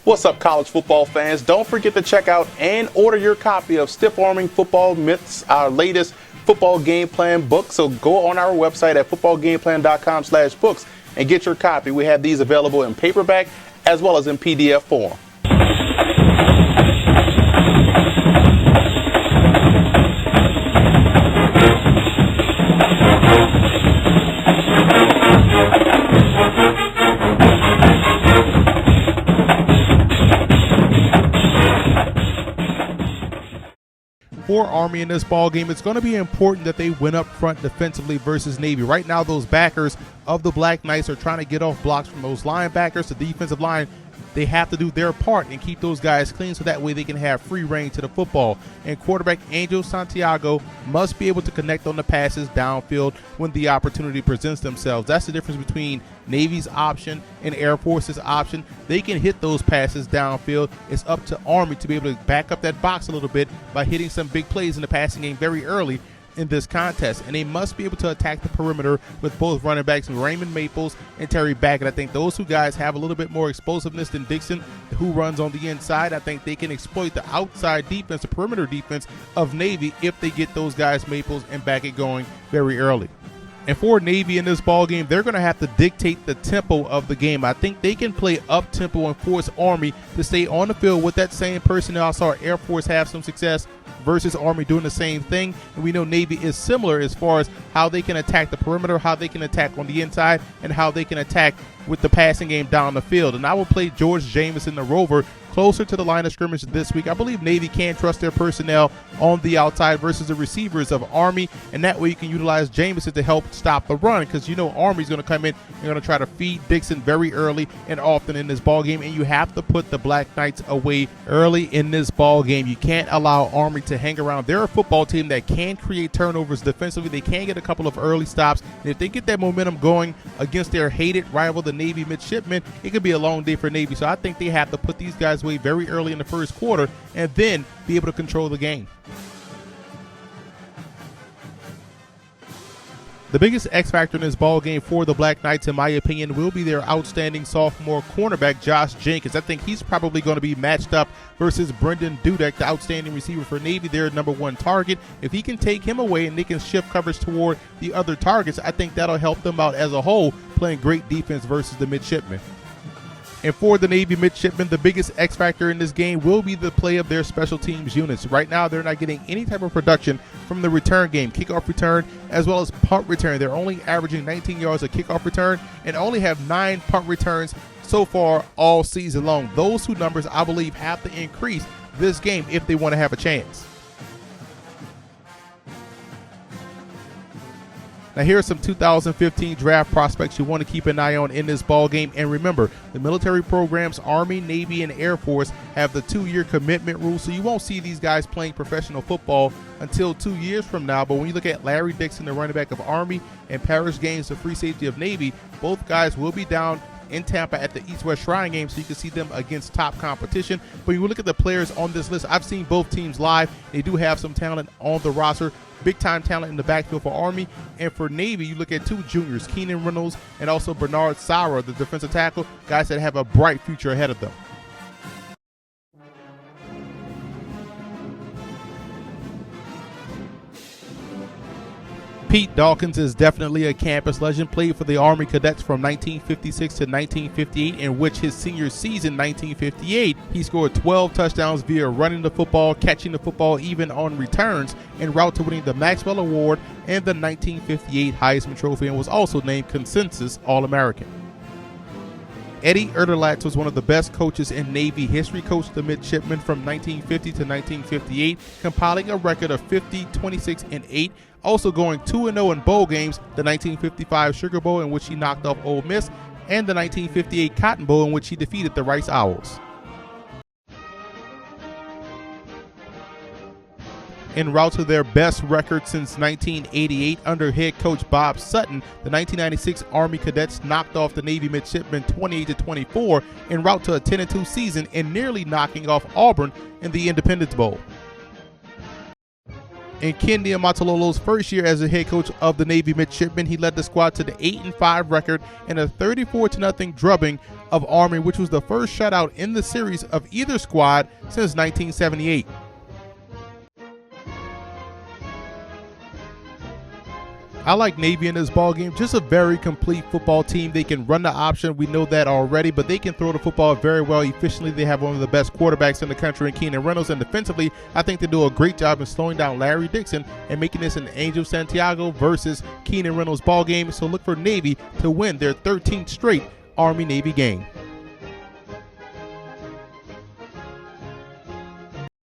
What's up, college football fans? Don't forget to check out and order your copy of Stiff Arming Football Myths, our latest football game plan book. So go on our website at footballgameplan.com/books and get your copy. We have these available in paperback as well as in PDF form. For Army in this ball game, it's going to be important that they win up front defensively versus Navy. Right now, those backers of the Black Knights are trying to get off blocks from those linebackers. The defensive line, they have to do their part and keep those guys clean so that way they can have free reign to the football. And quarterback Angel Santiago must be able to connect on the passes downfield when the opportunity presents themselves. That's the difference between Navy's option and Air Force's option. They can hit those passes downfield. It's up to Army to be able to back up that box a little bit by hitting some big plays in the passing game very early in this contest, and they must be able to attack the perimeter with both running backs Raymond Maples and Terry Baggett. I think those two guys have a little bit more explosiveness than Dixon, who runs on the inside. I think they can exploit the outside defense, the perimeter defense of Navy, if they get those guys Maples and Baggett going very early. And for Navy in this ball game, they're going to have to dictate the tempo of the game. I think they can play up tempo and force Army to stay on the field with that same personnel. I saw Air Force have some success versus Army doing the same thing. And we know Navy is similar as far as how they can attack the perimeter, how they can attack on the inside, and how they can attack with the passing game down the field. And I will play George Jamison, the Rover, closer to the line of scrimmage this week. I believe Navy can trust their personnel on the outside versus the receivers of Army, and that way you can utilize Jamison to help stop the run, because you know Army's going to come in and going to try to feed Dixon very early and often in this ball game, and you have to put the Black Knights away early in this ball game. You can't allow Army to hang around. They're a football team that can create turnovers defensively. They can get a couple of early stops, and if they get that momentum going against their hated rival, the Navy midshipmen, it could be a long day for Navy. So I think they have to put these guys away very early in the first quarter and then be able to control the game. The biggest X factor in this ball game for the Black Knights, in my opinion, will be their outstanding sophomore cornerback, Josh Jenkins. I think he's probably going to be matched up versus Brendan Dudek, the outstanding receiver for Navy, their #1 target. If he can take him away and they can shift coverage toward the other targets, I think that'll help them out as a whole, playing great defense versus the midshipmen. And for the Navy midshipmen, the biggest X factor in this game will be the play of their special teams units. Right now, they're not getting any type of production from the return game, kickoff return, as well as punt return. They're only averaging 19 yards a kickoff return and only have 9 punt returns so far all season long. Those two numbers, I believe, have to increase this game if they want to have a chance. Now, here are some 2015 draft prospects you want to keep an eye on in this ball game. And remember, the military programs, Army, Navy, and Air Force, have the 2-year commitment rule, so you won't see these guys playing professional football until 2 years from now. But when you look at Larry Dixon, the running back of Army, and Parrish Gaines, the free safety of Navy, both guys will be down in Tampa at the East-West Shrine game, so you can see them against top competition. But when you look at the players on this list, I've seen both teams live. They do have some talent on the roster, big-time talent in the backfield for Army. And for Navy, you look at 2 juniors, Keenan Reynolds and also Bernard Sauer, the defensive tackle, guys that have a bright future ahead of them. Pete Dawkins is definitely a campus legend. Played for the Army Cadets from 1956 to 1958, in which his senior season, 1958, he scored 12 touchdowns via running the football, catching the football, even on returns, en route to winning the Maxwell Award and the 1958 Heisman Trophy, and was also named Consensus All-American. Eddie Erdelatz was one of the best coaches in Navy history, coached the midshipmen from 1950 to 1958, compiling a record of 50, 26, and 8, also going 2-0 in bowl games, the 1955 Sugar Bowl, in which he knocked off Ole Miss, and the 1958 Cotton Bowl, in which he defeated the Rice Owls. En route to their best record since 1988 under head coach Bob Sutton, the 1996 Army Cadets knocked off the Navy midshipmen 28-24 en route to a 10-2 season and nearly knocking off Auburn in the Independence Bowl. In Ken Niumatalolo's first year as the head coach of the Navy midshipmen, he led the squad to the 8-5 record and a 34-0 drubbing of Army, which was the first shutout in the series of either squad since 1978. I like Navy in this ball game. Just a very complete football team. They can run the option. We know that already, but they can throw the football very well efficiently. They have one of the best quarterbacks in the country in Keenan Reynolds, and defensively, I think they do a great job in slowing down Larry Dixon and making this an Angel Santiago versus Keenan Reynolds ball game. So look for Navy to win their 13th straight Army-Navy game.